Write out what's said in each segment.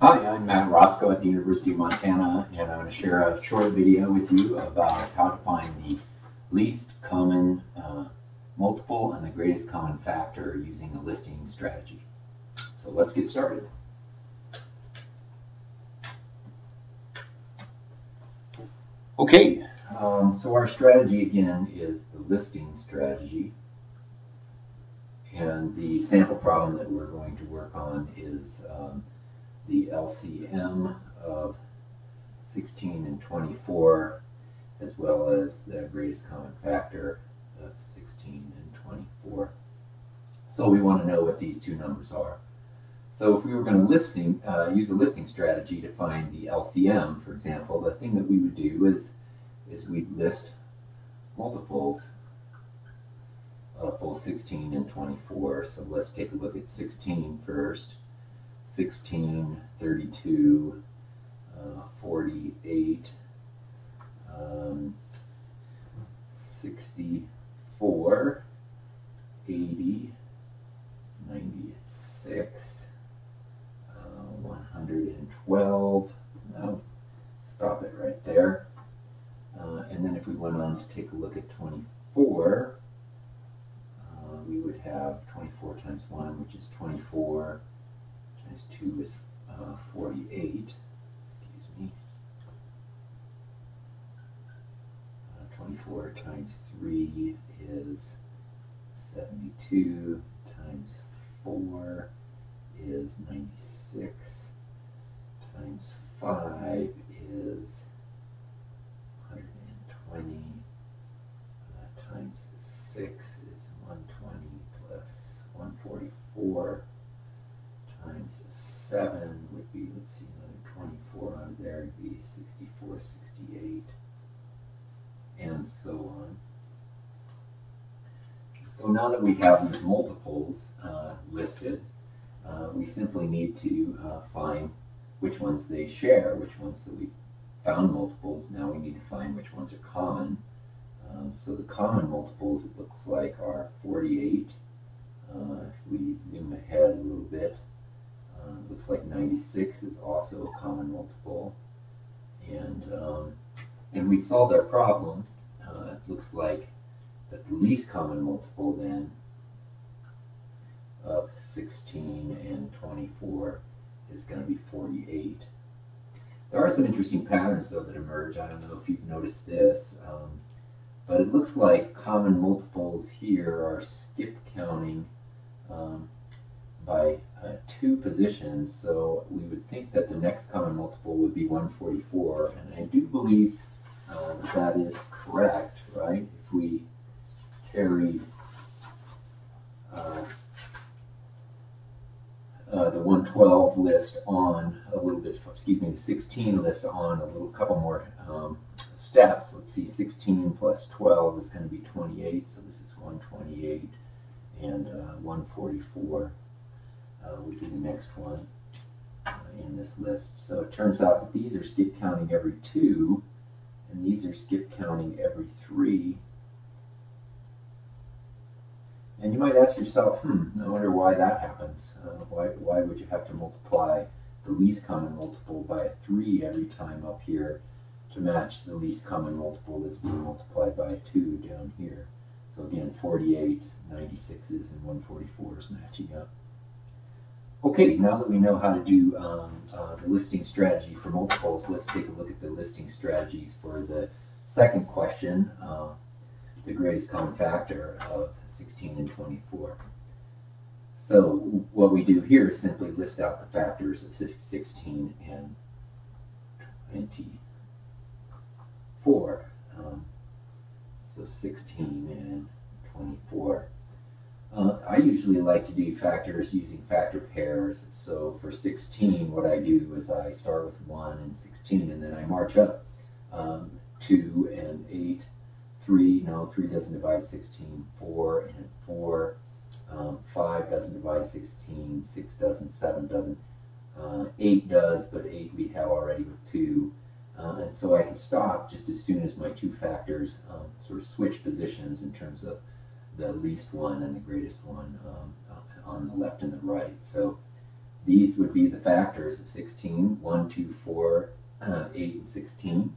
Hi, I'm Matt Roscoe at the University of Montana, and I'm going to share a short video with you about how to find the least common multiple and the greatest common factor using a listing strategy. So let's get started. Okay, so our strategy again is the listing strategy, and the sample problem that we're going to work on is the LCM of 16 and 24, as well as the greatest common factor of 16 and 24. So we want to know what these two numbers are. So if we were going to use a listing strategy to find the LCM, for example, the thing that we would do is we'd list multiples of both 16 and 24. So let's take a look at 16 first. 16, 32, 48, 64, 80, 96, 112. No, stop it right there. And then if we went on to take a look at 24, we would have 24 times 1, which is 24, times 2 is 48. 24 times 3 is 72, times 4 is 96, times 5 is 120, times 6 is 120 plus 144, times 7 would be, let's see, another 24 on there would be 64, 68, and so on. So now that we have these multiples listed, we simply need to find which ones they share, which ones that we found multiples. Now we need to find which ones are common. So the common multiples, it looks like, are 48. If we zoom ahead a little bit, it looks like 96 is also a common multiple. And we solved our problem. It looks like that the least common multiple then of 16 and 24 is going to be 48. There are some interesting patterns though that emerge. I don't know if you've noticed this, but it looks like common multiples here are skip counting by 2 positions. So we would think that the next common multiple would be 144, and I do believe that is correct, right? If we carry the 112 list on a little bit, the 16 list on a little couple more steps. Let's see, 16 plus 12 is going to be 28, so this is 128, and 144 would be the next one in this list. So it turns out that these are skip counting every 2, and these are skip counting every 3. And you might ask yourself, I wonder why that happens. Why would you have to multiply the least common multiple by a 3 every time up here to match the least common multiple that's being multiplied by a 2 down here? So again, 48s, 96s, and 144s matching up. Okay, now that we know how to do the listing strategy for multiples, let's take a look at the listing strategies for the second question, the greatest common factor of 16 and 24. So what we do here is simply list out the factors of 16 and 24. So 16 and 24. I usually like to do factors using factor pairs. So for 16, what I do is I start with 1 and 16, and then I march up 2 and 8, 3, no, 3 doesn't divide 16, 4 and 4, 5 doesn't divide 16, 6 doesn't, 7 doesn't, 8 does, but 8 we have already with 2. And so I can stop just as soon as my two factors sort of switch positions in terms of the least one and the greatest one on the left and the right. So these would be the factors of 16, 1, 2, 4, 8, and 16.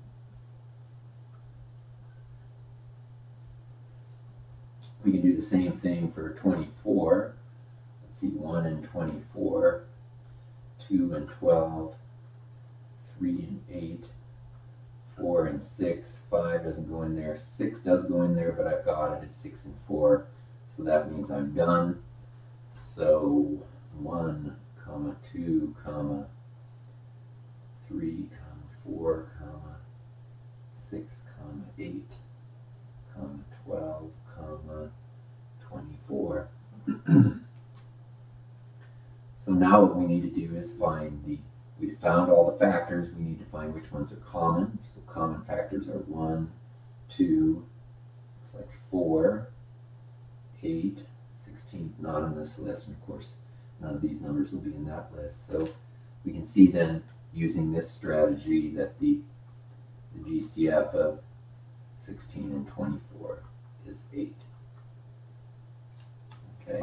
We can do the same thing for 24. Let's see, 1 and 24, 2 and 12, 3 and 8, 4 and 6, 5 doesn't go in there, 6 does go in there, but I've got it at 6 and 4, so that means I'm done. So 1, 2, 3, 4, 6, 8, 12, 24. So now what we need to do is we found all the factors, we need to find which ones are common. So common factors are 1, 2, looks like 4, 8, 16 is not on this list, and of course none of these numbers will be in that list. So we can see then, using this strategy, that the GCF of 16 and 24 is 8. Okay.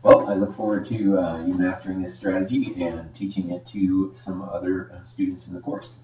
Well, I look forward to you mastering this strategy and teaching it to some other students in the course.